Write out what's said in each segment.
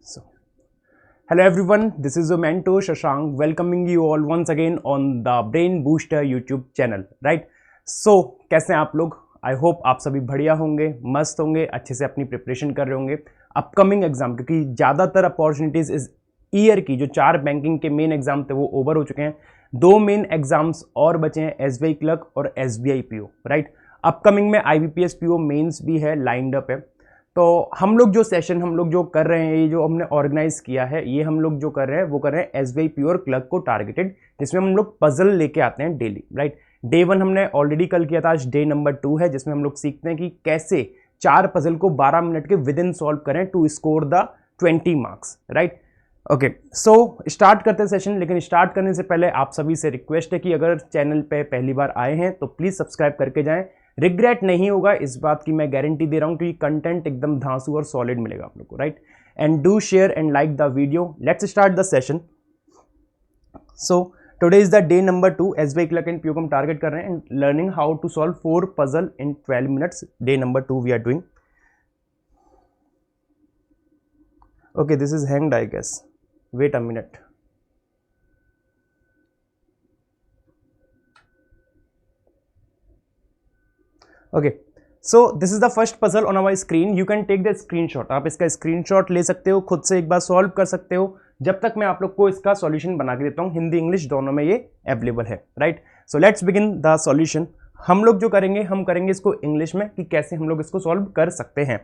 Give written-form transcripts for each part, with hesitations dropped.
So, hello everyone, this is your mentor Shashank welcoming you all once again on the Brain Booster YouTube channel, right? So, कैसे हैं आप लोग? I hope आप सभी बढ़िया होंगे, मस्त होंगे, अच्छे से अपनी प्रिपरेशन कर रहे होंगे अपकमिंग एग्जाम, क्योंकि ज़्यादातर अपॉर्चुनिटीज़ इस ईयर की जो 4 बैंकिंग के मेन एग्जाम थे वो ओवर हो चुके हैं। 2 मेन एग्जाम्स और बचे हैं, SBI क्लर्क और SBI PO, राइट? अपकमिंग में IBPS PO मेंस भी है, लाइंड अप है। तो हम लोग जो कर रहे हैं, ये जो हमने ऑर्गेनाइज किया है, ये हम लोग जो कर रहे हैं वो कर रहे हैं SBI PO और क्लर्क को टारगेटेड, जिसमें हम लोग पजल लेके आते हैं डेली, राइट? डे 1 हमने ऑलरेडी कल किया था, आज डे नंबर 2 है, जिसमें हम लोग सीखते हैं कि कैसे 4 पजल को 12 मिनट के विद इन सॉल्व करें to score the 20 marks, right? Okay, so start करते हैं सेशन। लेकिन स्टार्ट करने से पहले आप सभी से रिक्वेस्ट है कि अगर चैनल पे पहली बार आए हैं तो प्लीज़ सब्सक्राइब करके जाएं। रिग्रेट नहीं होगा, इस बात की मैं गारंटी दे रहा हूं, क्योंकि कंटेंट एकदम धांसू और सॉलिड मिलेगा आप लोग को, right? And do share and like the video. Let's start the session. So today is the day number 2, SBI clerk and PO को हम टारगेट कर रहे हैं एंड learning how to solve 4 puzzle in 12 minutes. Day number 2 we are doing. Okay, this is hanged I guess, wait a minute. Okay, so this is the first puzzle on our screen. You can take the screenshot. आप इसका screenshot ले सकते हो, खुद से एक बार solve कर सकते हो, जब तक मैं आप लोग को इसका सॉल्यूशन बना के देता हूँ। हिंदी इंग्लिश दोनों में ये अवेलेबल है, right? So let's begin the solution. हम लोग जो करेंगे, हम करेंगे इसको इंग्लिश में कि कैसे हम लोग इसको सॉल्व कर सकते हैं।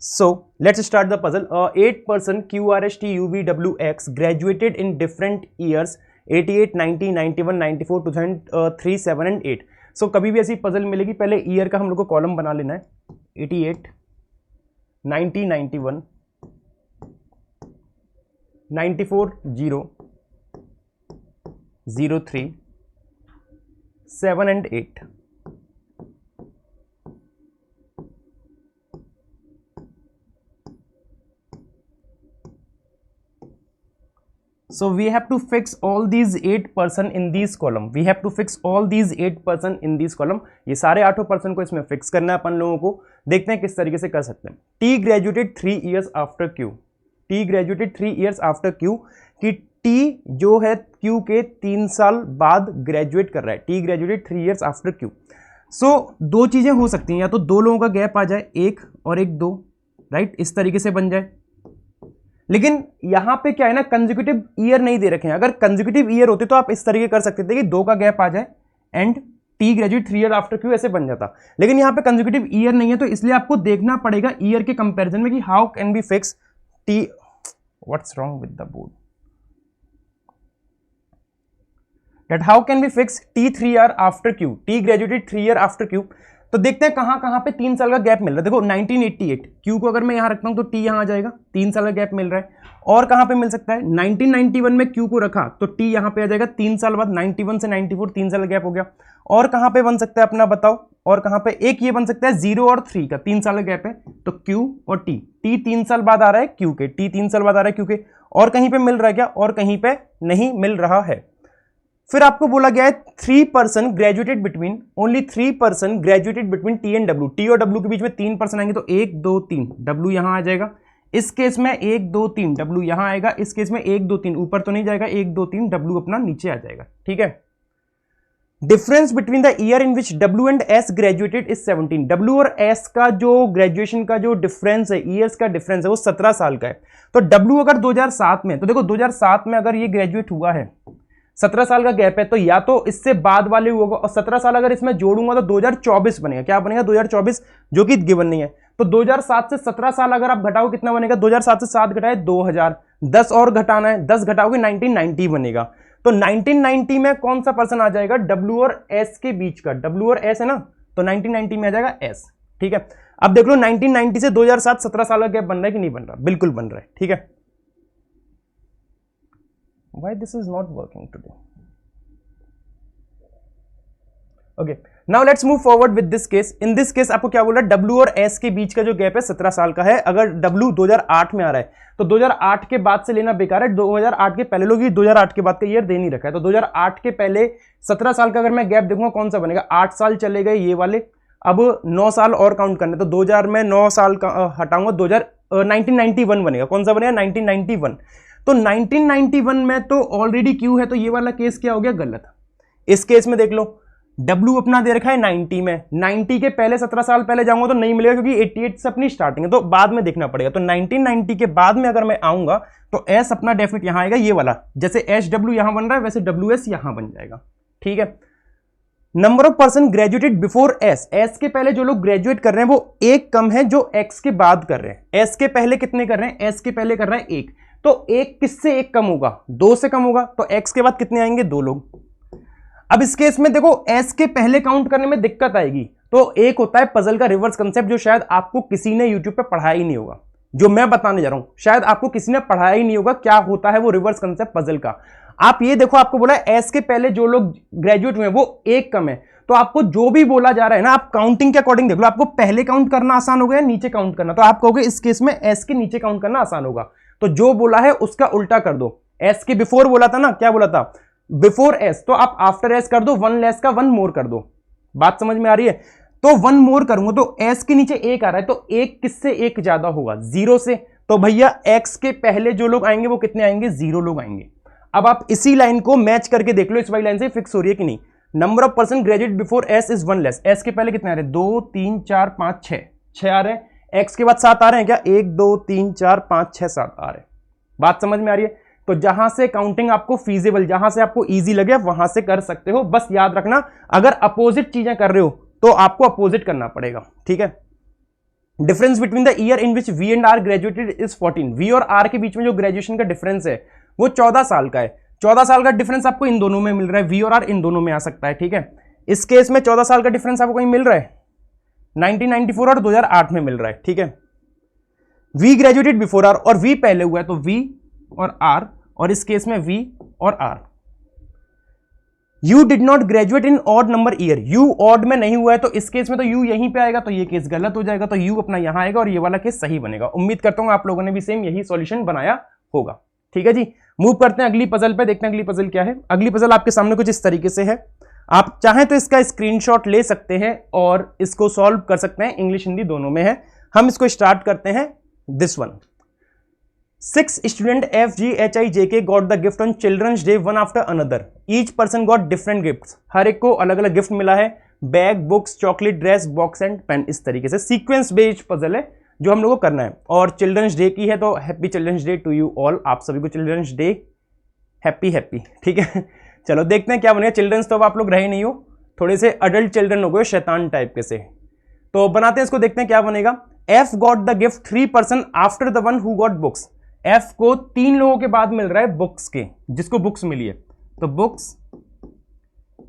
So let's start the puzzle. 8 person QRST UVWX graduated in different years 88, 90, 91, 94, 2003, 7 and 8. So कभी भी ऐसी पजल मिलेगी, पहले ईयर का हम लोग को कॉलम बना लेना है। 88, 90, 91, 94, 0, 03, 7 and 8. So we have to fix all these 8 person in these column. We have to fix all these 8 person in these column. ये सारे 8 person को इसमें फिक्स करना है अपन लोगों को। देखते हैं किस तरीके से कर सकते हैं। T graduated 3 years after Q. T graduated 3 years after Q कि T जो है Q के 3 साल बाद ग्रेजुएट कर रहा है। T graduated 3 years after Q. So दो चीजें हो सकती हैं, या तो दो लोगों का गैप आ जाए, 1 और 1 2, राइट? इस तरीके से बन जाए। लेकिन यहां पे क्या है ना, कंसेक्यूटिव ईयर नहीं दे रखे हैं। अगर कंसेक्यूटिव ईयर होते तो आप इस तरीके कर सकते थे कि 2 का गैप आ जाए and T graduate 3 year after Q, ऐसे बन जाता। लेकिन यहां पे कंसेक्यूटिव ईयर नहीं है, तो इसलिए आपको देखना पड़ेगा ईयर के कंपैरिजन में कि how can be fix T। What's wrong with the board, that how can be fix T 3 year after Q, T graduated 3 year after Q। तो देखते हैं कहां कहां पे 3 साल का गैप मिल रहा है। देखो 1988 Q को अगर मैं यहां रखता हूं तो T यहां आ जाएगा, 3 साल का गैप मिल रहा है। और कहां पे मिल सकता है, 1991 में Q को रखा तो T यहां पे आ जाएगा 3 साल बाद। 91 से 94 3 साल का गैप हो गया। और कहां पे बन सकता है अपना बताओ, और कहां पे एक ये बन सकता है 0 और 3 का 3 साल का गैप है, तो Q और T। T 3 साल बाद आ रहा है Q के, T 3 साल बाद आ रहा है Q के। और कहीं पे मिल रहा है क्या, और कहीं पे नहीं मिल रहा है। फिर आपको बोला गया है 3 person graduated between, only 3 person graduated between T and W। T और W के बीच में 3 पर्सन आएंगे, तो 1 2 3 W यहां आ जाएगा। इस केस में 1 2 3 W यहां आएगा। इस केस में 1 2 3 ऊपर तो नहीं जाएगा, 1 2 3 W अपना नीचे आ जाएगा, ठीक है? Difference between the year in which W and S graduated is 17। W और S का जो ग्रेजुएशन का जो डिफरेंस है, ईयर्स का डिफरेंस है, वो 17 साल का है। तो W अगर 2007 में, तो देखो 2007 में अगर ये ग्रेजुएट हुआ है, 17 साल का गैप है, तो या तो इससे बाद वाले होगा, और 17 साल अगर इसमें जोड़ूंगा तो 2024 बनेगा। क्या बनेगा, 2024, जो कि गिवन नहीं है। तो 2007 से 17 साल अगर आप घटाओ कितना बनेगा, 2007 से 7 घटाए 2000, 10 और घटाना है, 10 घटाओगे 1990 बनेगा। तो 1990 में कौन सा पर्सन आ जाएगा, W और S के बीच का। W और S है ना, तो 1990 में आ जाएगा S, ठीक है? अब देख लो 1990 से 2007 17 साल का गैप बन रहा है कि नहीं बन रहा, बिल्कुल बन रहा है, ठीक है? Why this is not working today? Okay, now let's move forward with this case. In this case आपको क्या बोल रहा है, W और S के बीच का जो गैप है 17 साल का है। अगर W 2008 में आ रहा है तो 2008 के बाद से लेना बेकार है। 2008 के पहले लोग 2008 के बाद का ईयर दे नहीं रखा है, तो 2008 के पहले 17 साल का अगर मैं गैप देखूंगा कौन सा बनेगा, 8 साल चले गए ये वाले, अब 9 साल और काउंट करने, तो 2000 में 9 साल का हटाऊंगा, 1991 बनेगा। कौन सा बनेगा? 1991। तो 1991 में तो ऑलरेडी क्यू है, तो ये वाला केस क्या हो गया? गलत। इस केस में देख लो W अपना दे रखा है 90 में, 90 के पहले 17 साल पहले जाऊंगा तो नहीं मिलेगा क्योंकि 88 से अपनी स्टार्टिंग है, तो बाद में देखना पड़ेगा। तो 1990 के बाद में अगर मैं आऊंगा तो S अपना डेफिनेट यहां आएगा, ये वाला। जैसे SW यहां बन रहा है वैसे WS यहां बन जाएगा। ठीक है। Number of person graduated before S, S के पहले जो लोग ग्रेजुएट कर रहे हैं वो एक कम है जो X के बाद कर रहे हैं। S के पहले कितने कर रहे हैं? S के पहले कर रहा है एक, तो एक किससे एक कम होगा? 2 से कम होगा, तो X के बाद कितने आएंगे? 2 लोग। अब इस केस में देखो S के पहले काउंट करने में दिक्कत आएगी, तो एक होता है पजल का रिवर्स कंसेप्ट जो शायद आपको किसी ने यूट्यूब पे पढ़ाया ही नहीं होगा, जो मैं बताने जा रहा हूं शायद आपको किसी ने पढ़ाया ही नहीं होगा। क्या होता है वो रिवर्स कंसेप्ट पजल का? आप ये देखो, आपको बोला है S के पहले जो लोग ग्रेजुएट हुए वो एक कम है, तो आपको जो भी बोला जा रहा है ना, आप काउंटिंग के अकॉर्डिंग देख लो, आपको पहले काउंट करना आसान होगा या नीचे काउंट करना? तो आप कहोगे इस केस में S के नीचे काउंट करना आसान होगा, तो जो बोला है उसका उल्टा कर दो। S के बिफोर बोला था ना, क्या बोला था? बिफोर S, तो आप आफ्टर S कर दो, 1 लेस का 1 मोर कर दो। बात समझ में आ रही है? तो 1 मोर करूंगा तो S के नीचे एक आ रहा है, तो एक किससे एक ज्यादा होगा? 0 से। तो भैया X के पहले जो लोग आएंगे वो कितने आएंगे? 0 लोग आएंगे। अब आप इसी लाइन को मैच करके देख लो, इस वाली लाइन से फिक्स हो रही है कि नहीं। Number of person graduate before S is 1 less. S के पहले कितने आ रहे हैं? 2 3 4 5 6 आ रहे हैं। X के बाद 7 आ रहे हैं क्या? 1 2 3 4 5 6 7 आ रहे हैं। बात समझ में आ रही है? तो जहां से काउंटिंग आपको फीजिबल, जहां से आपको इजी लगे वहां से कर सकते हो। बस याद रखना, अगर अपोजिट चीजें कर रहे हो तो आपको अपोजिट करना पड़ेगा। ठीक है। Difference between the year in which V and R graduated is 14। V और R के बीच में जो ग्रेजुएशन का डिफरेंस है वो 14 साल का है। 14 साल का डिफरेंस आपको इन दोनों में मिल रहा है, V और R इन दोनों में आ सकता है। ठीक है। इस केस में 14 साल का डिफरेंस आपको कहीं मिल रहा है? 1994 और 2008 में मिल रहा है। ठीक है। V ग्रेजुएटेड बिफोर R, और V पहले हुआ है तो V और R, और इस केस में V और R। U did not graduate in odd number year, U odd में नहीं हुआ है, तो इस केस में तो U यहीं पे आएगा, तो ये केस गलत हो जाएगा, तो U अपना यहां आएगा और ये वाला केस सही बनेगा। उम्मीद करता हूं आप लोगों ने भी सेम यही सॉल्यूशन बनाया होगा। ठीक है जी, मूव करते हैं अगली पजल पे, देखते हैं अगली पजल क्या है। अगली पजल आपके सामने कुछ इस तरीके से है, आप चाहें तो इसका स्क्रीनशॉट ले सकते हैं और इसको सॉल्व कर सकते हैं, इंग्लिश हिंदी दोनों में है। हम इसको स्टार्ट करते हैं। This one, 6 student F G H I J K got the gift on Children's Day one after another. Each person got different gifts. हर एक को अलग अलग गिफ्ट मिला है, bag, books, chocolate, dress, box and pen. इस तरीके से सीक्वेंस बेस्ड पजल है जो हम लोगों को करना है। और चिल्ड्रंस डे की है तो happy children's day to you all, आप सभी को चिल्ड्रंस डे हैप्पी हैप्पी। ठीक है, चलो देखते हैं क्या बनेगा। चिल्ड्रंस तो अब आप लोग रहे नहीं हो, थोड़े से अडल्ट चिल्ड्रन हो गए, शैतान टाइप के से, तो बनाते हैं इसको, देखते हैं क्या बनेगा। F got the gift 3 person after the one who got books. F को 3 लोगों के बाद मिल रहा है बुक्स के, जिसको बुक्स मिली है, तो बुक्स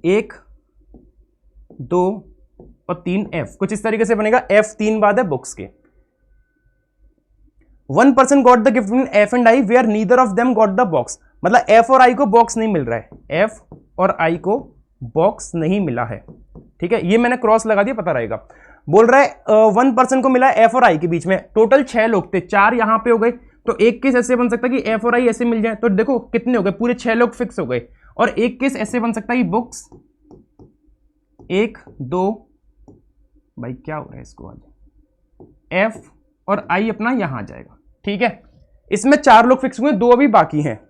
1 2 और 3 F, कुछ इस तरीके से बनेगा। F 3 बाद है बुक्स के। 1 person got the gift in F and I where neither of them got the box. मतलब F और I को बॉक्स नहीं मिल रहा है, F और I को बॉक्स नहीं मिला है। ठीक है, ये मैंने क्रॉस लगा दिया, पता रहेगा। बोल रहा है 1 पर्सन को मिला है F और I के बीच में, टोटल 6 लोग थे, 4 यहां पे हो गए, तो एक केस ऐसे बन सकता है कि F और I ऐसे मिल जाए, तो देखो कितने हो गए, पूरे 6 लोग फिक्स हो गए। और एक केस ऐसे बन सकता है कि बुक्स 1 2, भाई क्या हो रहा है इसको, आज F और I अपना यहां आ जाएगा। ठीक है, इसमें 4 लोग फिक्स हुए, 2 अभी बाकी हैं।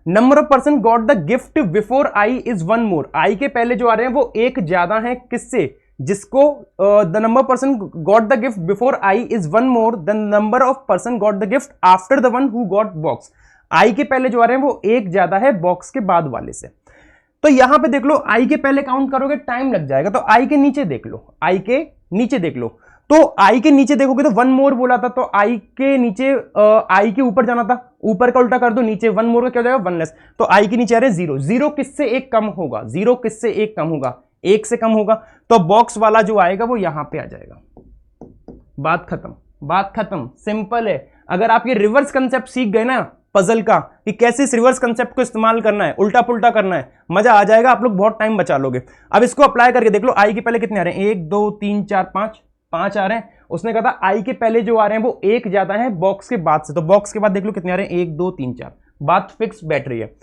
Number of person got the gift before I is 1 more. I के पहले जो आ रहे हैं वो एक ज्यादा है, किससे? जिसको the number person got the gift before I is 1 more the number of person got the gift after the one who got box. I के पहले जो आ रहे हैं वो एक ज्यादा है बॉक्स के बाद वाले से। तो यहां पे देख लो, I के पहले काउंट करोगे टाइम लग जाएगा, तो I के नीचे देख लो, I के नीचे देख लो, तो I के नीचे देखोगे तो 1 मोर बोला था, तो I के नीचे I के ऊपर जाना था, ऊपर का उल्टा कर दो, नीचे 1 मोर का क्या हो जाएगा? 1 लेस। तो I के नीचे आ रहे 0, 0 किससे एक कम होगा? 0 किससे एक कम होगा? 1 से कम होगा, तो बॉक्स वाला जो आएगा वो यहां पे आ जाएगा। बात खत्म, बात खत्म, सिंपल है। अगर आप ये रिवर्स कंसेप्ट सीख गए ना पजल का, कि कैसे इस रिवर्स कंसेप्ट को इस्तेमाल करना है, उल्टा पुल्टा करना है, मजा आ जाएगा, आप लोग बहुत टाइम बचा लोगे। अब इसको अप्लाई करके देख लो, I के पहले कितने आ रहे हैं? 1 2 3 4 5 5 आ रहे हैं। उसने कहा था I के पहले जो आ रहे हैं वो एक ज्यादा है बॉक्स के बाद से, तो बॉक्स के बाद देख लो कितने आ रहे हैं? 1 2 3 4, बात फिक्स बैठ रही है।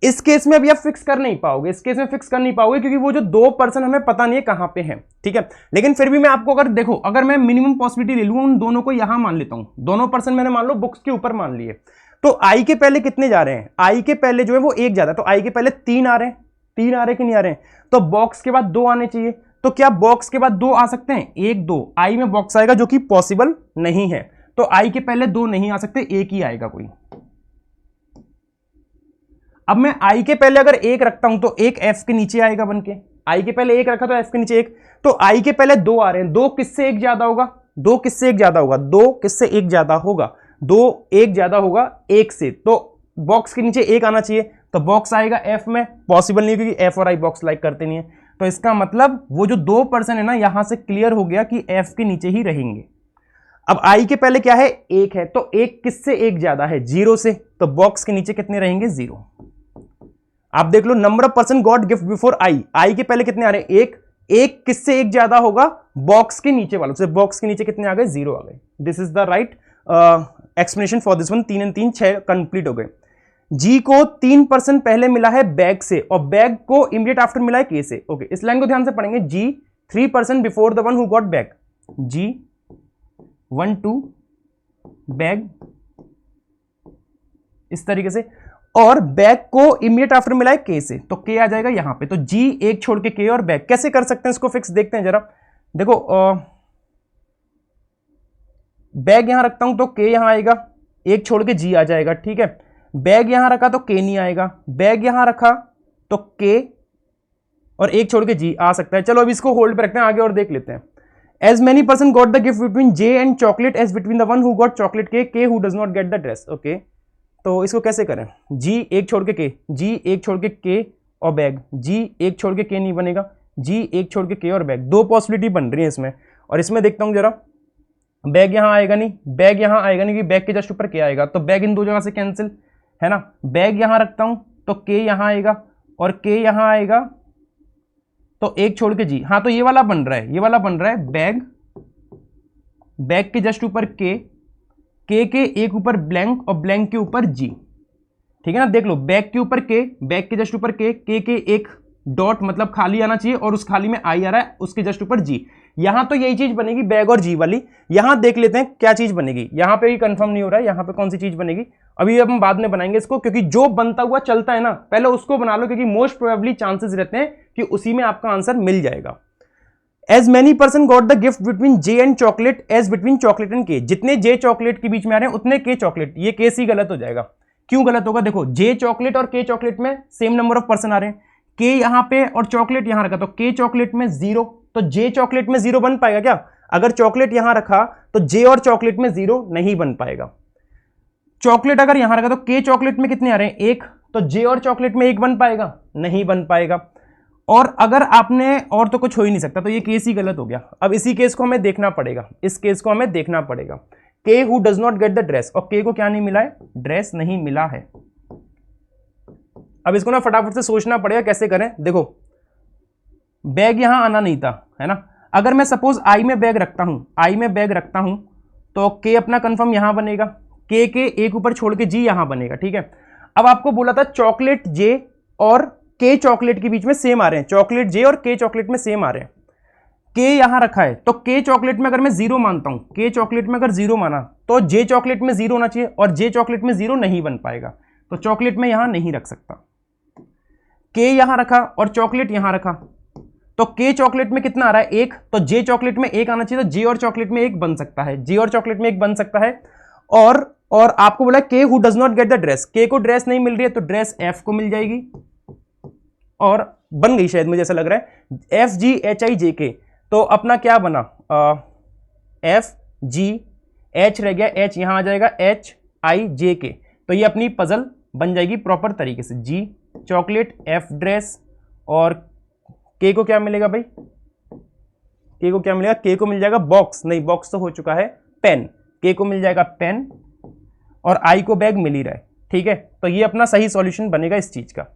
इस केस में अभी आप फिक्स कर नहीं पाओगे, इस केस में फिक्स कर नहीं पाओगे क्योंकि वो जो 2% हमें पता नहीं है कहां पे है, ठीक है। लेकिन फिर भी मैं आपको अगर देखो, अगर मैं मिनिमम पॉसिबिलिटी ले लूं, उन दोनों को यहां मान लेता हूं, दोनों परसेंट मैंने मान लो बुक्स के ऊपर मान लिए, तो आई के पहले कितने जा रहे हैं, आई के पहले जो है वो 1 जाता है, तो आई के पहले 3 आ रहे हैं, 3 आ रहे कि नहीं आ रहे हैं, तो बॉक्स के बाद 2 आने चाहिए। तो क्या बॉक्स के बाद 2 आ सकते हैं, 1 2 आई में बॉक्स आएगा जो कि पॉसिबल नहीं है, तो आई के पहले 2 नहीं आ सकते, एक ही आएगा कोई। अब मैं आई के पहले अगर 1 रखता हूं तो एक एफ के नीचे आएगा बनके, आई के पहले 1 रखा तो एफ के नीचे 1, तो आई के पहले 2 आ रहे हैं, 2 किससे 1 ज्यादा होगा, 2 किससे 1 ज्यादा होगा, 2 किससे 1 ज्यादा होगा, 2 1 ज्यादा होगा 1 से, तो बॉक्स के नीचे 1 आना चाहिए, तो बॉक्स आएगा एफ में, पॉसिबल नहीं क्योंकि एफ और आई बॉक्स लाइक करते नहीं है, तो इसका मतलब वो जो 2% है ना, यहां से क्लियर हो गया कि एफ के नीचे ही रहेंगे। अब आई के पहले क्या है, 1 है, तो 1 किससे 1 ज्यादा है, 0 से, तो बॉक्स के नीचे कितने रहेंगे, 0। आप देख लो, number of person got gift before I, I के पहले कितने आ रहे हैं, 1, 1 किससे 1 ज्यादा होगा, बॉक्स के नीचे वालों से, बॉक्स के नीचे कितने आ गए, 0 आ गए। This is the right explanation for this one. 3 और 3 6 कंप्लीट हो गए। जी को 3% पहले मिला है बैग से, और बैग को इमीडिएट आफ्टर मिला है के से। ओके, इस लाइन को ध्यान से पढ़ेंगे, G 3% before the one who got bag, G 1 2 bag, इस तरीके से, और बैग को इमीडिएट आफ्टर मिला है के से, तो के आ जाएगा यहां पे, तो जी 1 छोड़ के के और बैग। कैसे कर सकते हैं इसको फिक्स, देखते हैं जरा। देखो बैग यहां रखता हूं तो के यहां आएगा, 1 छोड़ के जी आ जाएगा, ठीक है। बैग यहां रखा तो के नहीं आएगा, बैग यहां रखा तो के और 1 छोड़ के जी आ सकता है। चलो अब इसको होल्ड पे रखते हैं, आगे और देख लेते हैं। As many person got the gift between J and chocolate as between the one who got chocolate के who does not get the dress. Okay, तो इसको कैसे करें, जी 1 छोड़ के के, जी 1 छोड़ के और बैग, जी 1 छोड़ के नहीं बनेगा, जी 1 छोड़ के और बैग, 2 पॉसिबिलिटी बन रही है इसमें। और इसमें देखता हूं जरा, बैग यहां आएगा नहीं, बैग यहां आएगा नहीं क्योंकि बैग के जस्ट ऊपर के आएगा, तो बैग इन 2 जगह से कैंसिल है ना। बैग यहां रखता हूं तो के यहां आएगा और के यहां आएगा, तो 1 छोड़ के जी, हाँ तो ये वाला बन रहा है, ये वाला बन रहा है बैग, बैग के जस्ट ऊपर के एक ऊपर ब्लैंक और ब्लैंक के ऊपर जी, ठीक है ना। देख लो, बैग के ऊपर के, बैग के जस्ट ऊपर के एक डॉट मतलब खाली आना चाहिए, और उस खाली में आई आ रहा है, उसके जस्ट ऊपर जी। यहां तो यही चीज बनेगी बैग और जी वाली। यहां देख लेते हैं क्या चीज बनेगी, यहां पे भी कंफर्म नहीं हो रहा है यहां पे कौन सी चीज बनेगी, अभी हम बाद में बनाएंगे इसको, क्योंकि जो बनता हुआ चलता है ना पहले उसको बना लो, क्योंकि मोस्ट प्रोबेबली चांसेस रहते हैं कि उसी में आपका आंसर मिल जाएगा। As many person got the gift between J and chocolate as between chocolate and K, जितने जे चॉकलेट के बीच में आ रहे हैं उतने के चॉकलेट, ये केस ही गलत हो जाएगा। क्यों गलत होगा, देखो जे चॉकलेट और के चॉकलेट में सेम नंबर ऑफ पर्सन आ रहे हैं, के यहां पे और चॉकलेट यहां रखा, तो के चॉकलेट में 0, तो जे चॉकलेट में 0 बन पाएगा क्या, अगर चॉकलेट यहां रखा तो जे और चॉकलेट में 0 नहीं बन पाएगा। चॉकलेट अगर यहां रखा तो के चॉकलेट में कितने आ रहे हैं 1, तो जे और चॉकलेट में 1 बन पाएगा, नहीं बन पाएगा। और अगर आपने, और तो कुछ हो ही नहीं सकता, तो ये केस ही गलत हो गया। अब इसी केस को हमें देखना पड़ेगा, इस केस को हमें देखना पड़ेगा, के who does not get the dress, और के को क्या नहीं मिला है, ड्रेस नहीं मिला है। अब इसको ना फटाफट से सोचना पड़ेगा कैसे करें। देखो बैग यहां आना नहीं था, है ना। अगर मैं सपोज आई में बैग रखता हूं, आई में बैग रखता हूं, तो के अपना कंफर्म यहां बनेगा, के एक ऊपर छोड़ के जी यहां बनेगा, ठीक है। अब आपको बोला था चॉकलेट जे और के चॉकलेट के बीच में सेम आ रहे हैं, चॉकलेट जे और के चॉकलेट में सेम आ रहे हैं, के यहां रखा है, तो के चॉकलेट में अगर मैं 0 मानता हूं, के चॉकलेट में अगर 0 माना तो जे चॉकलेट में 0 होना चाहिए, और जे चॉकलेट में 0 नहीं बन पाएगा, तो चॉकलेट में यहां नहीं रख सकता। के यहां रखा और चॉकलेट यहां रखा, तो के चॉकलेट में कितना आ रहा है 1, तो जे चॉकलेट में 1 आना चाहिए, तो जे और चॉकलेट में 1 बन सकता है, जे और चॉकलेट में 1 बन सकता है। और आपको बोला के who does not get the dress, के को ड्रेस नहीं मिल रही है, तो ड्रेस एफ को मिल जाएगी, और बन गई शायद, मुझे ऐसा लग रहा है, एफ जी एच आई जे के, तो अपना क्या बना, एफ जी एच रह गया, एच यहां आ जाएगा, एच आई जे के, तो ये अपनी पजल बन जाएगी प्रॉपर तरीके से, जी चॉकलेट एफ ड्रेस, और के को क्या मिलेगा भाई, के को क्या मिलेगा, के को मिल जाएगा बॉक्स, नहीं बॉक्स तो हो चुका है, पेन, के को मिल जाएगा पेन, और आई को बैग मिल ही रहा है, ठीक है। तो ये अपना सही सॉल्यूशन बनेगा इस चीज का।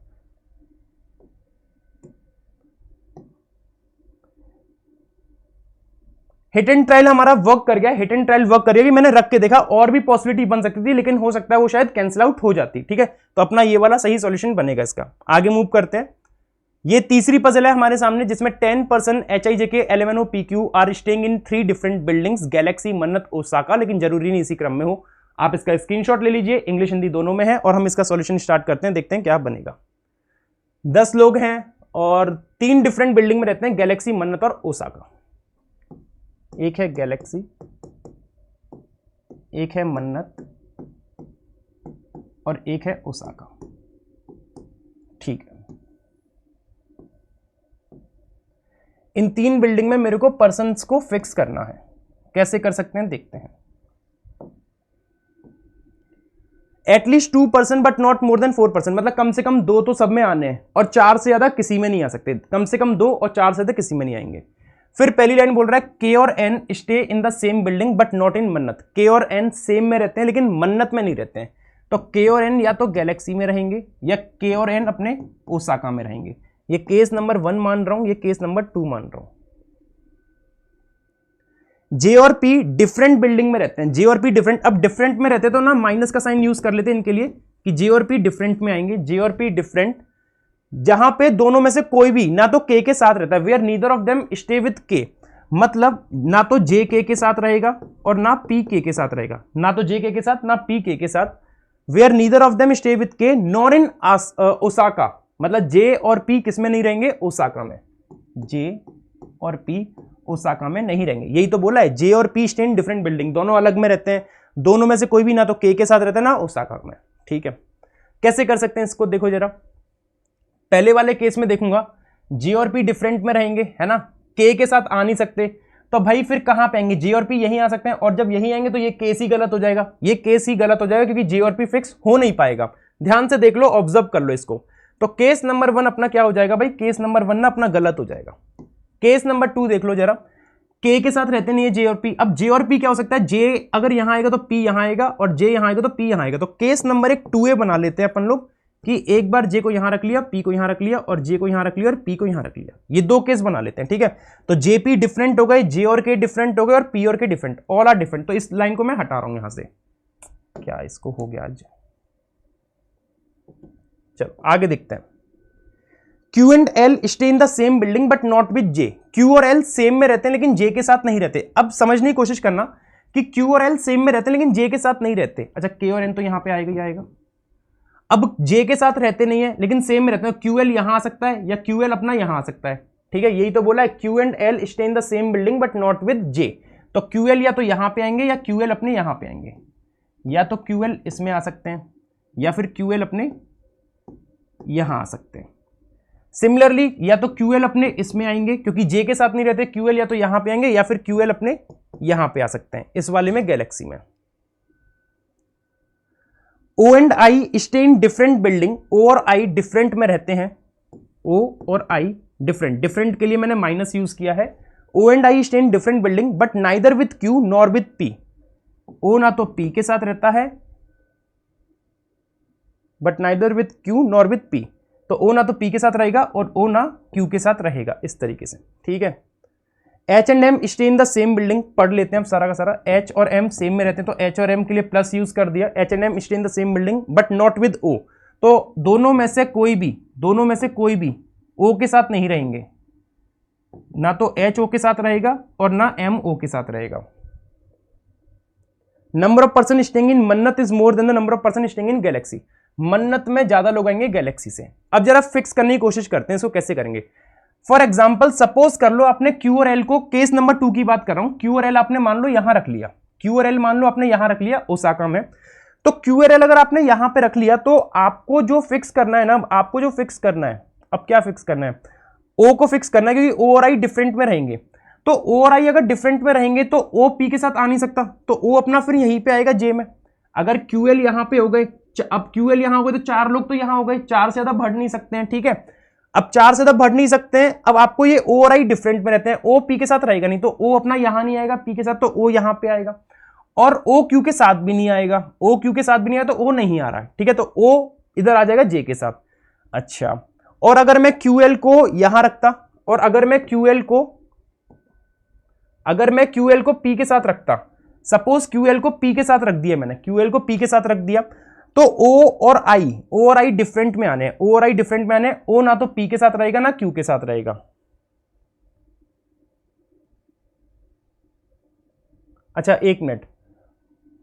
हिट एंड ट्रायल हमारा वर्क कर गया, हिट एंड ट्रायल वर्क कर गया कि मैंने रख के देखा, और भी पॉसिबिलिटी बन सकती थी लेकिन हो सकता है वो शायद कैंसिल आउट हो जाती। ठीक है, तो अपना ये वाला सही सॉल्यूशन बनेगा इसका। आगे मूव करते हैं। ये तीसरी पजल है हमारे सामने जिसमें 10% HIJK 11O PQ are staying in 3 different buildings, Galaxy, Mannat, Osaka, लेकिन जरूरी नहीं इसी क्रम में हो। आप इसका स्क्रीनशॉट ले लीजिए, इंग्लिश हिंदी दोनों में है, और हम इसका सॉल्यूशन स्टार्ट करते हैं, देखते हैं क्या बनेगा। 10 लोग हैं और 3 डिफरेंट बिल्डिंग में रहते हैं, गैलेक्सी, मन्नत और ओसाका। एक है गैलेक्सी, एक है मन्नत और एक है ओसाका। ठीक है, इन 3 बिल्डिंग में मेरे को पर्सन्स को फिक्स करना है। कैसे कर सकते हैं देखते हैं। At least 2% but not more than 4%, मतलब कम से कम 2 तो सब में आने हैं और 4 से ज्यादा किसी में नहीं आ सकते। कम से कम 2 और 4 से ज्यादा किसी में नहीं आएंगे। फिर पहली लाइन बोल रहा है के और N stay in the same building but not in Mannat. K और एन सेम में रहते हैं लेकिन मन्नत में नहीं रहते हैं। तो के और एन या तो गैलेक्सी में रहेंगे या के और एन अपने ओसाका में रहेंगे। ये केस नंबर 1 मान रहा हूं, ये केस नंबर 2 मान रहा हूं। जे और पी डिफरेंट बिल्डिंग में रहते हैं। जे और पी डिफरेंट, अब डिफरेंट में रहते तो ना माइनस का साइन यूज कर लेते हैं इनके लिए कि जे और पी डिफरेंट में आएंगे। जे और पी डिफरेंट जहां पे दोनों में से कोई भी ना तो के के साथ रहता है, where neither of them stay with K, मतलब ना तो जे के साथ रहेगा और ना पी के साथ रहेगा, ना तो जे के साथ ना पी के साथ। Where neither of them stay with K nor in Osaka, मतलब जे और पी किस में नहीं रहेंगे, ओसाका में। जे और पी ओसाका में नहीं रहेंगे, यही तो बोला है। जे और P stay in different building, दोनों अलग में रहते हैं, दोनों में से कोई भी ना तो के साथ रहता है ना ओसाका में। ठीक है, कैसे कर सकते हैं इसको देखो जरा। पहले वाले केस में देखूंगा जे और पी डिफरेंट में रहेंगे, है ना, के साथ आ नहीं सकते, तो भाई फिर कहां पे आएंगे, जे और पी यहीं आ सकते हैं, और जब यहीं आएंगे तो ये केस ही गलत हो जाएगा, ये केस ही गलत हो जाएगा क्योंकि जे और पी फिक्स हो नहीं पाएगा। ध्यान से देख लो, ऑब्जर्व कर लो इसको। तो केस नंबर 1 अपना क्या हो जाएगा भाई, केस नंबर 1 ना अपना गलत हो जाएगा। केस नंबर 2 देख लो जरा, के साथ रहते नहीं है जे और पी। अब जे और पी क्या हो सकता है, जे अगर यहां आएगा तो पी यहां आएगा और जे यहां आएगा तो पी यहां आएगा। तो केस नंबर 1 2A बना लेते हैं अपन लोग कि एक बार जे को यहां रख लिया, पी को यहां रख लिया, और जे को यहां रख लिया और पी को यहां रख लिया। ये 2 केस बना लेते हैं। ठीक है, तो जेपी डिफरेंट हो गए, जे और के डिफरेंट हो गए और पी और के डिफरेंट, ऑल आर डिफरेंट। तो इस लाइन को मैं हटा रहा हूं यहां से, क्या इसको हो गया आज। चलो आगे देखते हैं। Q and L stay in the same building but not with J। Q और L सेम में रहते हैं लेकिन J के साथ नहीं रहते। अब समझने की कोशिश करना कि Q और L सेम में रहते हैं लेकिन J के साथ नहीं रहते। अच्छा, K और N तो यहां पे आएगा ही आएगा। अब J के साथ रहते नहीं है लेकिन सेम में रहते हैं, QL यहां आ सकता है या QL अपना यहां आ सकता है। ठीक है, यही तो बोला है, Q and L stay in the same building but not with J। तो QL या तो यहां पे आएंगे या QL अपने यहां पे आएंगे, या तो QL इसमें आ सकते हैं या फिर QL अपने यहां आ सकते हैं। सिमिलरली या तो QL अपने इसमें आएंगे क्योंकि J के साथ नहीं रहते, QL या तो यहां पे आएंगे या फिर QL अपने यहां पे आ सकते हैं इस वाले में, गैलेक्सी में। O and I stay in different building. O और I डिफरेंट में रहते हैं। O और I डिफरेंट, डिफरेंट के लिए मैंने माइनस यूज किया है। O and I stay in different building but neither with Q nor with P। O ना तो P के साथ रहता है but neither with Q nor with P। तो O ना तो P के साथ रहेगा और O ना Q के साथ रहेगा, इस तरीके से। ठीक है, H and M stay in the same building. पढ़ लेते हैं अब सारा का सारा। H और M सेम में रहते हैं तो H और M के लिए प्लस यूज कर दिया। H and M stay in the same building but not with O। तो दोनों में से कोई भी O के साथ नहीं रहेंगे, ना तो H O के साथ रहेगा और ना M O के साथ रहेगा। Number of person staying in Mannat is more than the number of person staying in galaxy. Mannat में ज्यादा लोग आएंगे गैलेक्सी से। अब जरा फिक्स करने की कोशिश करते हैं इसको कैसे करेंगे। फॉर एग्जाम्पल सपोज कर लो आपने Q और L को, केस नंबर 2 की बात कर रहा हूं, Q और L आपने मान लो यहां रख लिया, Q और L मान लो आपने यहां रख लिया ओसाका में। तो Q और L अगर आपने यहां पे रख लिया तो आपको जो फिक्स करना है ना, आपको जो फिक्स करना है, अब क्या फिक्स करना है, O को फिक्स करना है क्योंकि O और I डिफरेंट में रहेंगे। तो O और I अगर डिफरेंट में रहेंगे तो O P के साथ आ नहीं सकता, तो O अपना फिर यहीं पे आएगा J में। अगर QL यहां पे हो गए, अब QL यहां हो गए तो 4 लोग तो यहां हो गए, 4 से ज्यादा बढ़ नहीं सकते हैं। ठीक है, अब 4 से ज्यादा बढ़ नहीं सकते हैं। अब आपको ये O और I डिफरेंट में रहते हैं, O P के साथ रहेगा नहीं, तो O अपना यहां नहीं आएगा P के साथ, तो O यहां पे आएगा, और O Q के साथ भी नहीं आएगा, O Q के साथ भी नहीं आया तो O नहीं आ रहा है। ठीक है, तो O इधर आ जाएगा J के साथ। अच्छा, और अगर मैं QL को यहां रखता और अगर मैं QL को अगर मैं QL को P के साथ रखता, सपोज QL को P के साथ रख दिया मैंने, QL को P के साथ रख दिया, तो O और I डिफरेंट में आने, O और I डिफरेंट में आने। O ना तो P के साथ रहेगा ना Q के साथ रहेगा। अच्छा एक मिनट,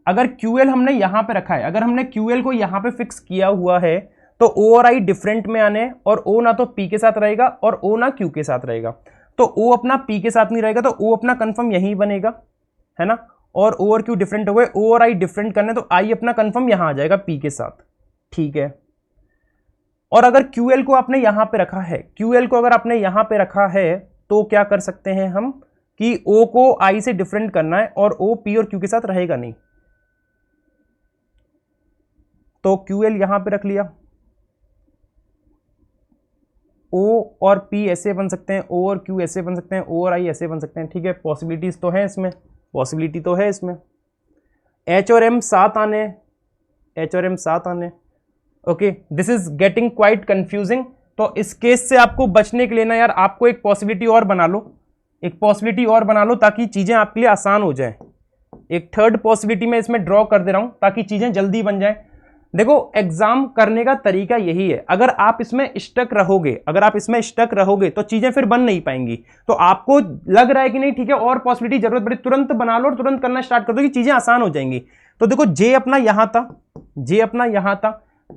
अगर QL हमने यहां पे रखा है, अगर हमने QL को यहां पे फिक्स किया हुआ है, तो O और I डिफरेंट में आने, और O ना तो P के साथ रहेगा और O ना Q के साथ रहेगा। तो O अपना P के साथ नहीं रहेगा, तो O अपना कंफर्म यहीं बनेगा, है ना। और O और Q डिफरेंट हो गए, O और I डिफरेंट करने, तो I अपना कंफर्म यहां आ जाएगा P के साथ, ठीक है। और अगर QL को आपने यहां पे रखा है, QL को अगर आपने यहां पे रखा है, तो क्या कर सकते हैं हम कि O को I से डिफरेंट करना है, और O P और Q के साथ रहेगा नहीं, तो QL यहां पे रख लिया। O और P ऐसे बन सकते हैं, O और Q ऐसे बन सकते हैं, O और I ऐसे बन सकते हैं, ठीक है। पॉसिबिलिटीज तो है इसमें, पॉसिबिलिटी तो है इसमें। H और M साथ आने, H और M साथ आने, okay, this is getting quite confusing. तो इस केस से आपको बचने के लिए ना यार, आपको एक पॉसिबिलिटी और बना लो, एक पॉसिबिलिटी और बना लो, ताकि चीजें आपके लिए आसान हो जाए। एक थर्ड पॉसिबिलिटी मैं इसमें ड्रॉ कर दे रहा हूं, ताकि चीजें जल्दी बन जाए। देखो एग्जाम करने का तरीका यही है, अगर आप इसमें स्टक रहोगे, अगर आप इसमें स्टक रहोगे तो चीजें फिर बन नहीं पाएंगी। तो आपको लग रहा है कि नहीं ठीक है और पॉसिबिलिटी जरूरत पड़ी, तुरंत बना लो और तुरंत करना स्टार्ट कर दो कि चीजें आसान हो जाएंगी। तो देखो J अपना यहां था, J अपना यहां था,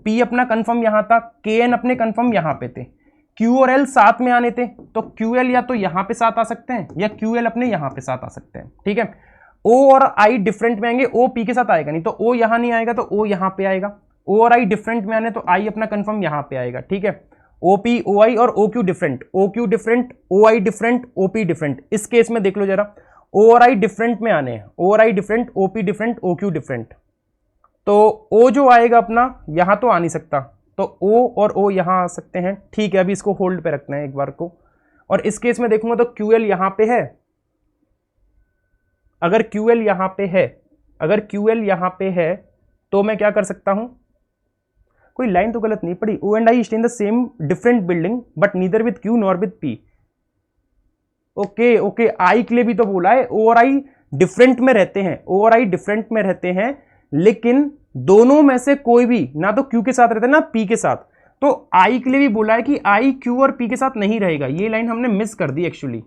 P अपना कंफर्म यहां था, KN अपने कंफर्म यहां पे थे, Q और L साथ में आने थे, तो QL या तो यहां पे साथ आ सकते हैं या QL अपने यहां पे साथ आ सकते हैं, ठीक है। O और I डिफरेंट में आएंगे, O P के साथ आएगा नहीं, तो O यहां नहीं आएगा तो O यहां पे आएगा। O और I डिफरेंट में आने, तो I अपना कंफर्म यहां पे आएगा, ठीक है। OP OI और OQ different, OQ different, OI different, OP different. इस केस में देख लो जरा, O और I डिफरेंट में आने, O और I different, OP different, OQ different. तो O जो आएगा अपना यहां तो आ नहीं सकता, तो O और O यहां आ सकते हैं, ठीक है। अभी इसको होल्ड पे रखना है एक बार को। और इस केस में देखूंगा तो QL यहां पे है, अगर QL यहां पे है, अगर QL यहां पे है, तो मैं क्या कर सकता हूं, कोई लाइन तो गलत नहीं पड़ी। O and I stay in the same different building but neither with Q nor with P। Okay okay, I के लिए भी तो बोला है, O और I डिफरेंट में रहते हैं, O और I डिफरेंट में रहते हैं, लेकिन दोनों में से कोई भी ना तो Q के साथ रहता है ना P के साथ। तो I के लिए भी बोला है कि I Q और P के साथ नहीं रहेगा। ये लाइन हमने मिस कर दी, एक्चुअली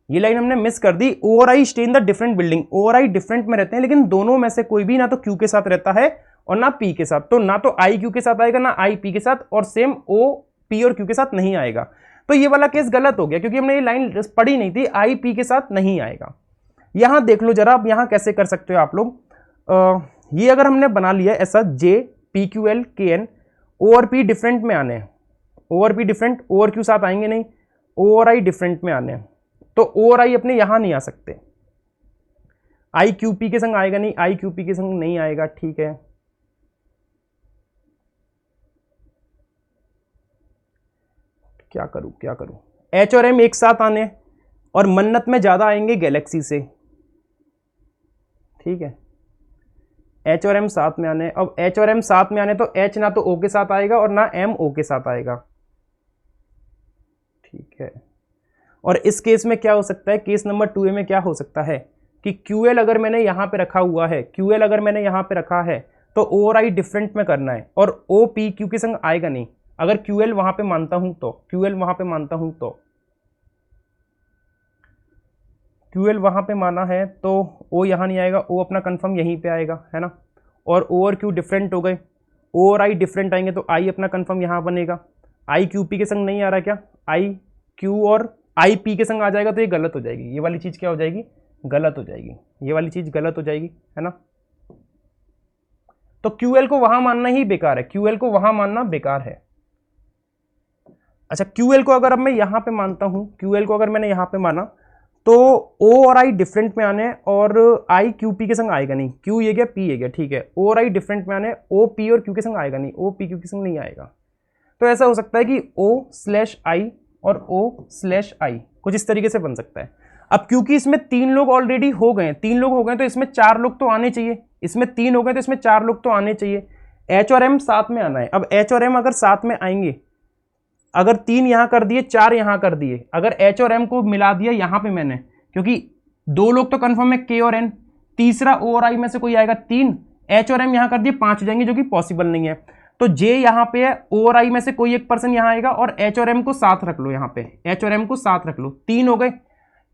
ये लाइन हमने मिस कर दी। O और I stay in the different building, O और I डिफरेंट में रहते हैं, लेकिन दोनों में से कोई भी ना तो Q के साथ रहता है और ना P के साथ। तो ना तो I Q के साथ आएगा ना I P के साथ, और सेम O P और Q के साथ नहीं आएगा। तो ये वाला केस गलत हो गया, क्योंकि हमने ये लाइन पढ़ी नहीं थी, I P के साथ नहीं आएगा। यहां देख लो जरा, अब यहां कैसे कर सकते हो आप लोग। ये अगर हमने बना लिया ऐसा, J P Q L K N, O और P डिफरेंट में आने, O और P डिफरेंट, O और Q साथ आएंगे नहीं, O और I डिफरेंट में आने, तो O और I अपने यहां नहीं आ सकते। I Q P के संग आएगा नहीं, I Q P के संग नहीं आएगा, ठीक है। क्या करूं क्या करूं, H और M एक साथ आने, और मन्नत में ज्यादा आएंगे गैलेक्सी से, ठीक है। H और M साथ में आने, अब H और M साथ में आने, तो H ना तो O के साथ आएगा और ना M O के साथ आएगा, ठीक है। और इस केस में क्या हो सकता है, केस नंबर 2A में क्या हो सकता है कि QL अगर मैंने यहां पे रखा हुआ है, QL अगर मैंने यहां पे रखा है, तो O और I डिफरेंट में करना है, और O P Q के संग आएगा नहीं। अगर QL वहां पे मानता हूं तो, QL वहां पे मानता हूं तो, QL वहां पे माना है तो O यहां नहीं आएगा, O अपना कंफर्म यहीं पे आएगा, है ना। और O और Q डिफरेंट हो गए, O और I डिफरेंट आएंगे, तो I अपना कंफर्म यहां बनेगा। I Q P के संग नहीं आ रहा क्या, I Q और I P के संग आ जाएगा, तो ये गलत हो जाएगी, ये वाली चीज क्या हो जाएगी, गलत हो जाएगी, ये वाली चीज गलत हो जाएगी, है ना। तो QL को वहां मानना ही बेकार है, QL को वहां मानना बेकार है। अच्छा, QL को अगर अब मैं यहां पे मानता हूं, QL को अगर मैंने यहां पे माना, तो O और I डिफरेंट में आने, और I Q P के संग आएगा नहीं, Q ये गया P ये गया, ठीक है। O और I डिफरेंट में आने, O P और Q के संग आएगा नहीं, O P Q के संग नहीं आएगा। तो ऐसा हो सकता है कि O/I और O/I कुछ इस तरीके से बन सकता है। अब क्योंकि इसमें 3 लोग ऑलरेडी हो गए, 3 लोग हो गए, तो इसमें 4 लोग तो आने चाहिए, इसमें 3 हो गए तो इसमें 4 लोग तो आने चाहिए। H और M साथ में आना है। अब H और M अगर साथ में आएंगे, अगर 3 यहां कर दिए, 4 यहां कर दिए, अगर H और M को मिला दिया यहां पे मैंने, क्योंकि दो लोग तो कंफर्म है, के और एन। तीसरा ओ और आई में से कोई आएगा 3, एच और एम यहां कर दिए 5 हो जाएंगे, जो कि पॉसिबल नहीं है। तो जे यहां पे है, ओ और आई में से कोई एक पर्सन यहां आएगा, और एच और एम को साथ रख लो, यहां पे एच और एम को साथ रख लो, 3 हो गए।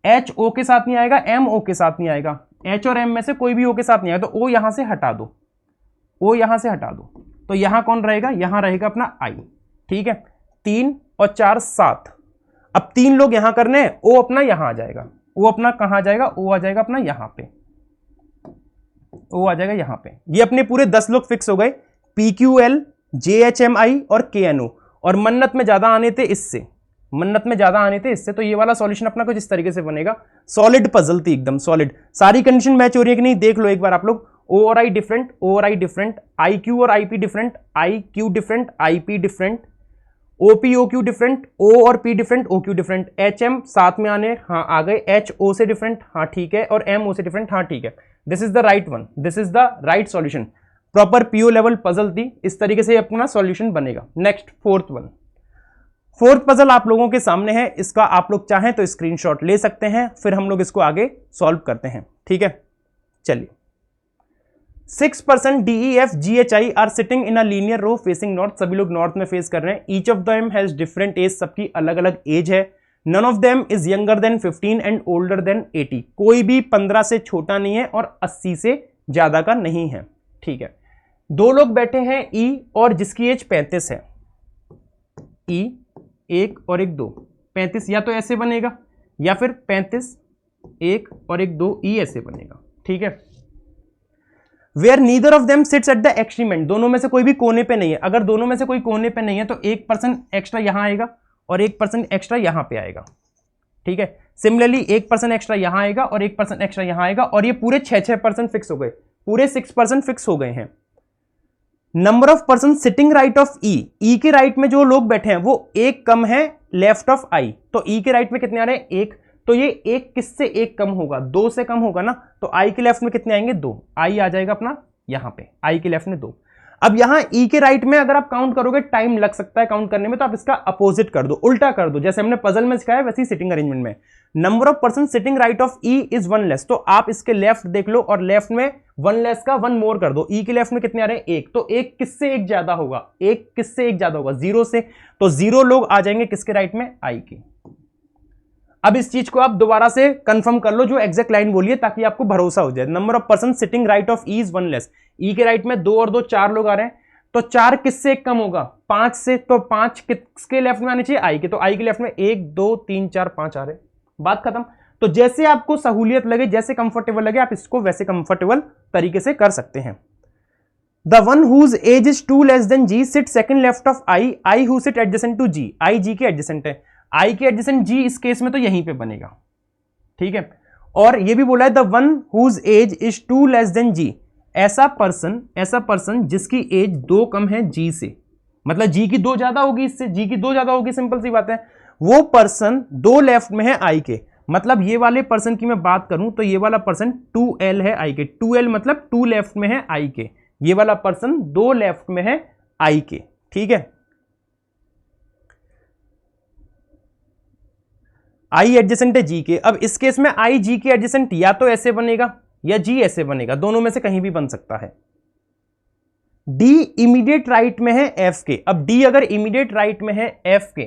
एच ओ के साथ नहीं आएगा, एम ओ के साथ नहीं आएगा, एच और एम में से कोई भी ओ के साथ नहीं आएगा, तो ओ यहां से हटा दो, ओ यहां से हटा दो। तो यहां कौन रहेगा, यहां रहेगा अपना आई। ठीक है, 3 और 4 7। अब 3 लोग यहां करने हैं, ओ अपना यहां आ जाएगा, ओ अपना कहां आ जाएगा, ओ आ जाएगा अपना यहां पे, ओ आ जाएगा यहां पे। ये अपने पूरे 10 लोग फिक्स हो गए, P Q L, J H M I और के एन ओ। और मन्नत में ज्यादा आने थे इससे, मन्नत में ज्यादा आने थे इससे। तो ये वाला सॉल्यूशन अपना कुछ इस तरीके से बनेगा। सॉलिड पजल थी एकदम सॉलिड, सारी कंडीशन मैच हो रही है कि नहीं देख लो एक बार आप लोग। ओ और आई डिफरेंट, ओ और आई डिफरेंट, आई क्यू और I P different, I Q different, I P different, OP O Q different, O और P different, O Q different, H M साथ में आने, हाँ आ गए, एच ओ से डिफरेंट, हाँ ठीक है, और एम ओ से डिफरेंट, हाँ ठीक है। This is the right one, this is the right solution. Proper PO level puzzle थी, इस तरीके से अपना सॉल्यूशन बनेगा। Next fourth one, fourth puzzle आप लोगों के सामने है, इसका आप लोग चाहें तो स्क्रीनशॉट ले सकते हैं, फिर हम लोग इसको आगे सॉल्व करते हैं। ठीक है, चलिए। 6% DEF GHI are sitting in a linear row facing north. सभी लोग नॉर्थ में फेस कर रहे हैं। Each of them has different age, सबकी अलग अलग एज है। None of them is younger than 15 and older than 80। कोई भी 15 से छोटा नहीं है और 80 से ज्यादा का नहीं है। ठीक है, दो लोग बैठे हैं ई और जिसकी एज 35 है। ई 1 और 1 2, 35 या तो ऐसे बनेगा, या फिर 35 1 और 1 2 ई ऐसे बनेगा। ठीक है, where neither of them sits at the extreme end, दोनों में से कोई भी कोने पे नहीं है। अगर दोनों में से कोई कोने पे नहीं है तो 1% एक्स्ट्रा यहां आएगा और 1% एक्स्ट्रा यहां पे आएगा। ठीक है, सिमिलरली 1% एक्स्ट्रा यहां आएगा और 1% एक्स्ट्रा यहां आएगा, और ये पूरे 6% फिक्स हो गए, पूरे 6% फिक्स हो गए हैं। Number of person sitting right of E के राइट में जो लोग बैठे हैं वो एक कम है लेफ्ट ऑफ आई। तो ई के राइट में कितने आ रहे हैं, 1। तो ये 1 किससे 1 कम होगा, 2 से कम होगा ना। तो आई के लेफ्ट में कितने आएंगे, 2। आई आ जाएगा अपना यहां पे, आई के लेफ्ट में 2। अब यहां ई के राइट में अगर आप काउंट करोगे, टाइम लग सकता है काउंट करने में, तो आप इसका अपोजिट कर दो, उल्टा कर दो, जैसे हमने पजल में सिखाया वैसे ही सिटिंग अरेंजमेंट में। Number of person sitting right of E is 1 less. तो आप इसके लेफ्ट देख लो और लेफ्ट में 1 लेस का 1 मोर कर दो। ई के लेफ्ट में कितने आ रहे हैं, 1। तो 1 किससे 1 ज्यादा होगा, 1 किससे 1 ज्यादा होगा, 0 से। तो 0 लोग आ जाएंगे किसके राइट में, आई के। अब इस चीज को आप दोबारा से कंफर्म कर लो, जो एग्जैक्ट लाइन बोलिए, ताकि आपको भरोसा हो जाए। Number of person sitting right of E is 1 less. E के राइट में 2 और 2 4 लोग आ रहे हैं, तो 4 किससे 1 कम होगा, 5 से। तो 5 किसके लेफ्ट में आने चाहिए, आई के। तो आई के लेफ्ट में 1 2 3 4 5 आ रहे, बात खत्म। तो जैसे आपको सहूलियत लगे, जैसे कंफर्टेबल लगे, आप इसको वैसे कंफर्टेबल तरीके से कर सकते हैं। The one whose age is 2 less than G sit second left of I, I who sit adjacent to G. I G के एडजेसेंट है, आई के एडजेसेंट जी इस केस में तो यहीं पे बनेगा। ठीक है, और ये भी बोला है the one whose age is 2 less than G, ऐसा पर्सन जिसकी एज 2 कम है जी से, मतलब जी की 2 ज्यादा होगी इससे, जी की 2 ज्यादा होगी, सिंपल सी बात है। वो पर्सन 2 लेफ्ट में है आई के, मतलब ये वाले पर्सन की मैं बात करूं तो ये वाला पर्सन 2L है आई के। 2L मतलब 2 लेफ्ट में है आई के, ये वाला पर्सन 2 लेफ्ट में है आई के। ठीक है, आई एडजेसेंट है जी के। अब इस केस में आई जी के एडजेसेंट या तो ऐसे बनेगा या जी ऐसे बनेगा, दोनों में से कहीं भी बन सकता है। डी इमीडिएट राइट में है एफ के। अब डी अगर इमीडिएट राइट में है एफ के,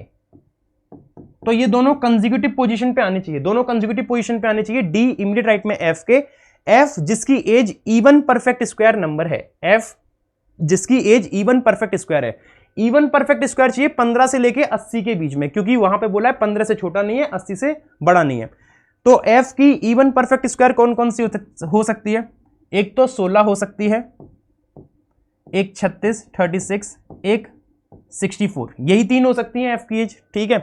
तो ये दोनों कंसेक्यूटिव पोजीशन पे आने चाहिए, दोनों कंसेक्यूटिव पोजीशन पे आने चाहिए। डी इमीडिएट राइट में एफ के, एफ जिसकी age even perfect square number है, एफ जिसकी एज इवन परफेक्ट स्क्वायर है। इवन परफेक्ट स्क्वायर चाहिए 15 से लेके 80 के बीच में, क्योंकि वहां पे बोला है 15 से छोटा नहीं है, 80 से बड़ा नहीं है। तो एफ की इवन परफेक्ट स्क्वायर कौन कौन सी हो सकती है, एक तो 16 हो सकती है, एक 36 36, एक 64, यही 3 हो सकती हैं एफ की एज। ठीक है,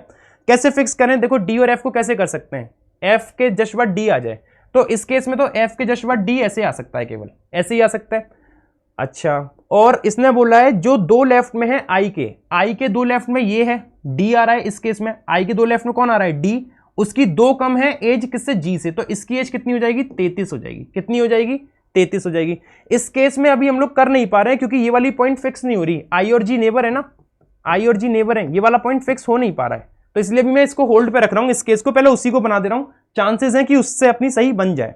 कैसे फिक्स करें, देखो डी और एफ को कैसे कर सकते हैं, एफ के जस्ट बाद डी आ जाए, तो इस केस में तो एफ के जस्ट बाद डी ऐसे आ सकता है, केवल ऐसे ही आ सकता है। अच्छा, और इसने बोला है जो 2 लेफ्ट में है आई के 2 लेफ्ट में ये है, डी आ रहा है इस केस में। आई के 2 लेफ्ट में कौन आ रहा है, डी, उसकी 2 कम है एज किससे, जी से, तो इसकी एज कितनी हो जाएगी, 33 हो जाएगी। कितनी हो जाएगी, 33 हो जाएगी। इस केस में अभी हम लोग कर नहीं पा रहे हैं क्योंकि ये वाली पॉइंट फिक्स नहीं हो रही, आई और जी नेबर है ना, आई और जी नेबर है, ये वाला पॉइंट फिक्स हो नहीं पा रहा है, तो इसलिए भी मैं इसको होल्ड पे रख रहा हूं। इस केस को पहले उसी को बना दे रहा हूं चांसेस हैं कि उससे अपनी सही बन जाए।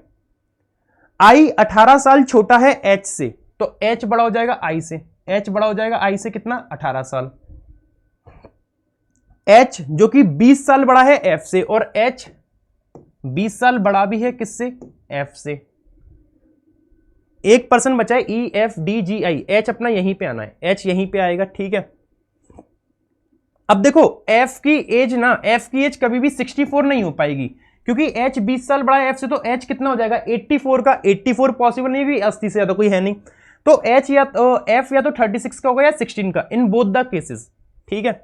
आई 18 साल छोटा है एच से, तो एच बड़ा हो जाएगा आई से, एच बड़ा हो जाएगा आई से कितना 18 साल। एच जो कि 20 साल बड़ा है एफ से, और एच 20 साल बड़ा भी है किससे, एफ से। एक पर्सन बचा है ई एफ डी जी आई, एच अपना यहीं पे आना है, एच यहीं पे आएगा, ठीक है। अब देखो एफ की एज ना, एफ की एज कभी भी 64 नहीं हो पाएगी, क्योंकि एच 20 साल बड़ा है एफ से, तो एच कितना हो जाएगा 84 का। 84 पॉसिबल नहीं, भी 80 से ज्यादा कोई है नहीं, तो एच या एफ या तो 36 का होगा या 16 का, इन बोथ द केसेस, ठीक है।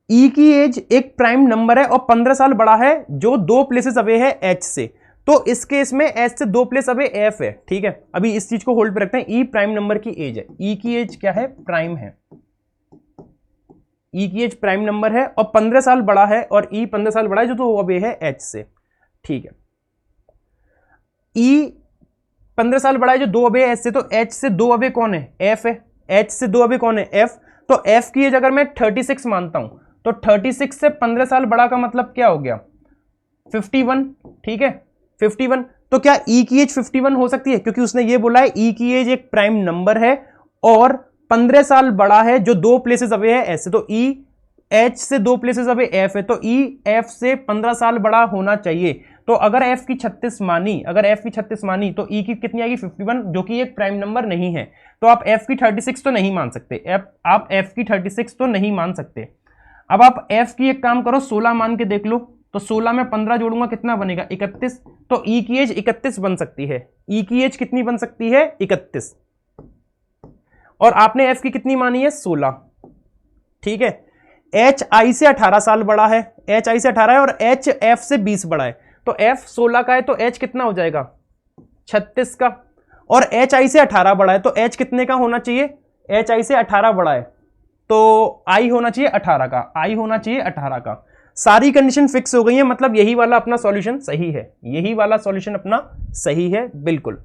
ई की एज एक प्राइम नंबर है और 15 साल बड़ा है, जो 2 प्लेसेस अवे है एच से, तो इस केस में एच से 2 प्लेस अवे एफ है, ठीक है। अभी इस चीज को होल्ड पे रखते हैं, ई प्राइम नंबर की एज है, ई की एज क्या है, प्राइम है, ई की एज प्राइम नंबर है और 15 साल बड़ा है, और ई 15 साल बड़ा है जो 2 अवे है एच से, ठीक है। ई 15 साल बड़ा है जो 2 अवे है एच से, तो एच से 2 अवे कौन है, एफ है, एच से 2 अवे कौन है, एफ। तो एफ की एज अगर मैं 36 मानता हूं, तो 36 से 15 साल बड़ा का मतलब क्या हो गया 51, ठीक है 51। तो क्या ई की एज 51 हो सकती है, क्योंकि उसने ये बोला है ई की एज एक प्राइम नंबर है और 15 साल बड़ा है जो 2 प्लेसेस अवे है एच से, तो ई एच से 2 प्लेसेस अवे एफ है, तो ई एफ से 15 साल बड़ा होना चाहिए। तो अगर एफ की 36 मानी, अगर एफ की 36 मानी तो ई की कितनी आएगी 51, जो कि एक प्राइम नंबर नहीं है, तो आप एफ की 36 तो नहीं मान सकते, आप एफ की 36 तो नहीं मान सकते। अब आप एफ की एक काम करो 16 मान के देख लो, तो 16 में 15 जोड़ूंगा कितना बनेगा 31, तो ई की एज 31 बन सकती है, ई की एज कितनी बन सकती है 31, और आपने एफ की कितनी मानी है 16, ठीक है। एच आई से 18 साल बड़ा है, एच आई से 18 है और एच एफ से 20 बड़ा है, तो एफ 16 का है तो एच कितना हो जाएगा 36 का, और एच आई से 18 बड़ा है तो एच कितने का होना चाहिए, एच आई से 18 बड़ा है तो आई होना चाहिए 18 का, आई होना चाहिए 18 का। सारी कंडीशन फिक्स हो गई है, मतलब यही वाला अपना सॉल्यूशन सही है, यही वाला सॉल्यूशन अपना सही है, बिल्कुल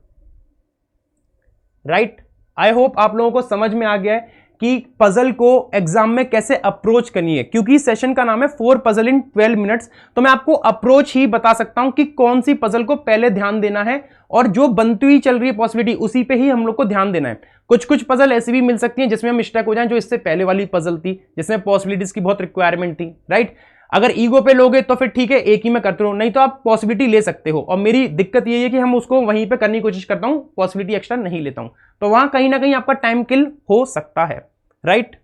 राइट। आई होप आप लोगों को समझ में आ गया है कि पजल को एग्जाम में कैसे अप्रोच करनी है, क्योंकि सेशन का नाम है 4 पजल इन 12 मिनट्स, तो मैं आपको अप्रोच ही बता सकता हूं कि कौन सी पजल को पहले ध्यान देना है, और जो बनती हुई चल रही है पॉसिबिलिटी उसी पे ही हम लोग को ध्यान देना है। कुछ कुछ पजल ऐसी भी मिल सकती हैं जिसमें हम मिस्टेक हो जाए, जो इससे पहले वाली पजल थी जिसमें पॉसिबिलिटीज की बहुत रिक्वायरमेंट थी, राइट। अगर ईगो पे लोगे तो फिर ठीक है एक ही में करते रहो, नहीं तो आप पॉसिबिलिटी ले सकते हो, और मेरी दिक्कत ये है कि हम उसको वहीं पे करने की कोशिश करता हूं, पॉसिबिलिटी एक्स्ट्रा नहीं लेता हूं, तो वहां कहीं ना कहीं आपका टाइम किल हो सकता है, राइट।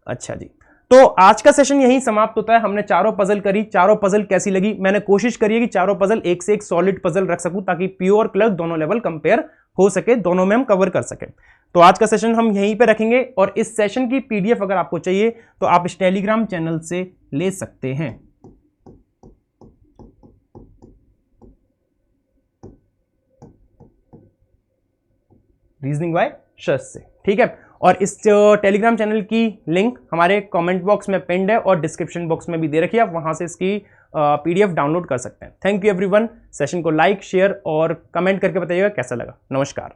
अच्छा जी, तो आज का सेशन यहीं समाप्त होता है। हमने चारों पजल करी, चारों पजल कैसी लगी, मैंने कोशिश करी है कि चारों पजल एक से एक सॉलिड पजल रख सकूं, ताकि प्योर और क्लर्क दोनों लेवल कंपेयर हो सके, दोनों में हम कवर कर सके। तो आज का सेशन हम यहीं पे रखेंगे, और इस सेशन की पीडीएफ अगर आपको चाहिए तो आप इस टेलीग्राम चैनल से ले सकते हैं। रीजनिंग बाय शर्स से, ठीक है। और इस टेलीग्राम चैनल की लिंक हमारे कमेंट बॉक्स में पिन्ड है और डिस्क्रिप्शन बॉक्स में भी दे रखी है, आप वहां से इसकी पीडीएफ डाउनलोड कर सकते हैं। Thank you everyone. सेशन को लाइक शेयर और कमेंट करके बताइएगा कैसा लगा। नमस्कार।